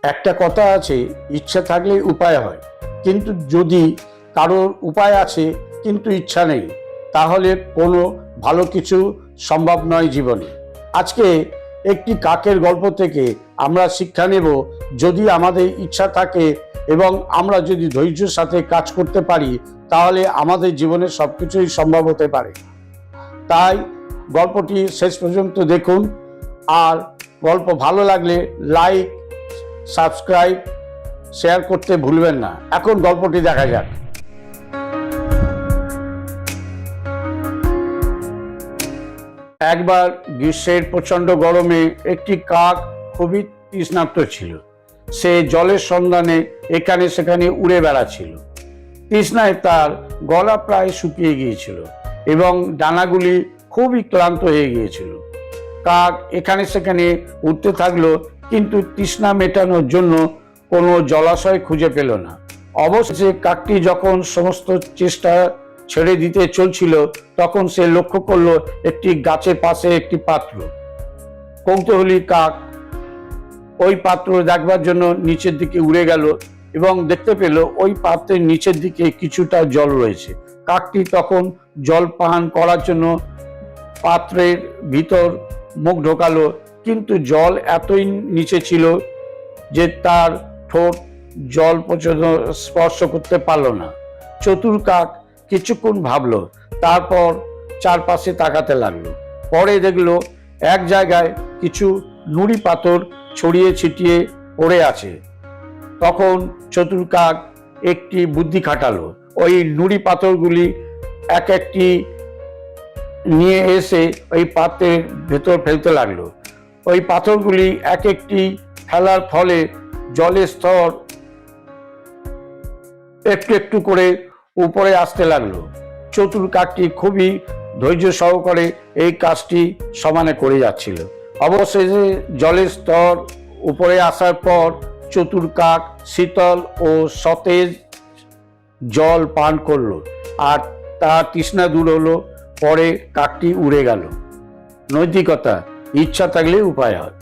একটা কথা আছে, ইচ্ছা থাকলে উপায় হয়। কিন্তু যদি কারোর উপায় আছে কিন্তু ইচ্ছা নেই, তাহলে কোনো ভালো কিছু সম্ভব নয় জীবনে। আজকে একটি কাকের গল্প থেকে আমরা শিক্ষা নেব, যদি আমাদের ইচ্ছা থাকে এবং আমরা যদি ধৈর্যের সাথে কাজ করতে পারি, তাহলে আমাদের জীবনে সব কিছুই সম্ভব হতে পারে। তাই গল্পটি শেষ পর্যন্ত দেখুন, আর গল্প ভালো লাগলে লাইক, সাবস্ক্রাইব, শেয়ার করতে ভুলবেন না। এখন গল্পটি দেখা যাক। একবার গ্রীষ্মের প্রচণ্ড গরমে একটি কাক খুবই তৃষ্ণার্ত ছিল। সে জলের সন্ধানে এখানে সেখানে উড়ে বেড়াচ্ছিল। তৃষ্ণায় তার গলা প্রায় শুকিয়ে গিয়েছিল এবং ডানাগুলি খুবই ক্লান্ত হয়ে গিয়েছিল। কাক এখানে সেখানে উঠতে থাকলো, কিন্তু তৃষ্ণা মেটানোর জন্য কোনো জলাশয় খুঁজে পেল না। অবশেষে কাকটি যখন সমস্ত চেষ্টা ছেড়ে দিতে চলছিল, তখন সে লক্ষ্য করলো একটি গাছের পাশে একটি পাত্র। কৌতূহলী কাক ওই পাত্র দেখবার জন্য নিচের দিকে উড়ে গেল এবং দেখতে পেল ওই পাত্রের নিচের দিকে কিছুটা জল রয়েছে। কাকটি তখন জল পান করার জন্য পাত্রের ভিতর মুখ ঢোকালো, কিন্তু জল এতই নিচে ছিল যে তার ঠোঁট জল পর্যন্ত স্পর্শ করতে পারল না। চতুর কাক কিছুক্ষণ ভাবলো, তারপর চারপাশে তাকাতে লাগলো। পরে দেখলো এক জায়গায় কিছু নুড়ি পাথর ছড়িয়ে ছিটিয়ে পড়ে আছে। তখন চতুর কাক একটি বুদ্ধি খাটালো। ওই নুড়ি পাথরগুলি এক একটি নিয়ে এসে ওই পাত্রের ভেতর ফেলতে লাগলো। ওই পাথরগুলি এক একটি ফেলার ফলে জলের স্তর একটু একটু করে উপরে আসতে লাগলো। চতুর কাকটি খুবই ধৈর্য সহকারে এই কাজটি সমানে করে যাচ্ছিল। অবশেষে জলের স্তর উপরে আসার পর চতুর কাক শীতল ও সতেজ জল পান করলো, আর তার তৃষ্ণা দূর হলো। পরে কাকটি উড়ে গেল। নৈতিকতা: ইচ্ছা থাকলে উপায় হয়।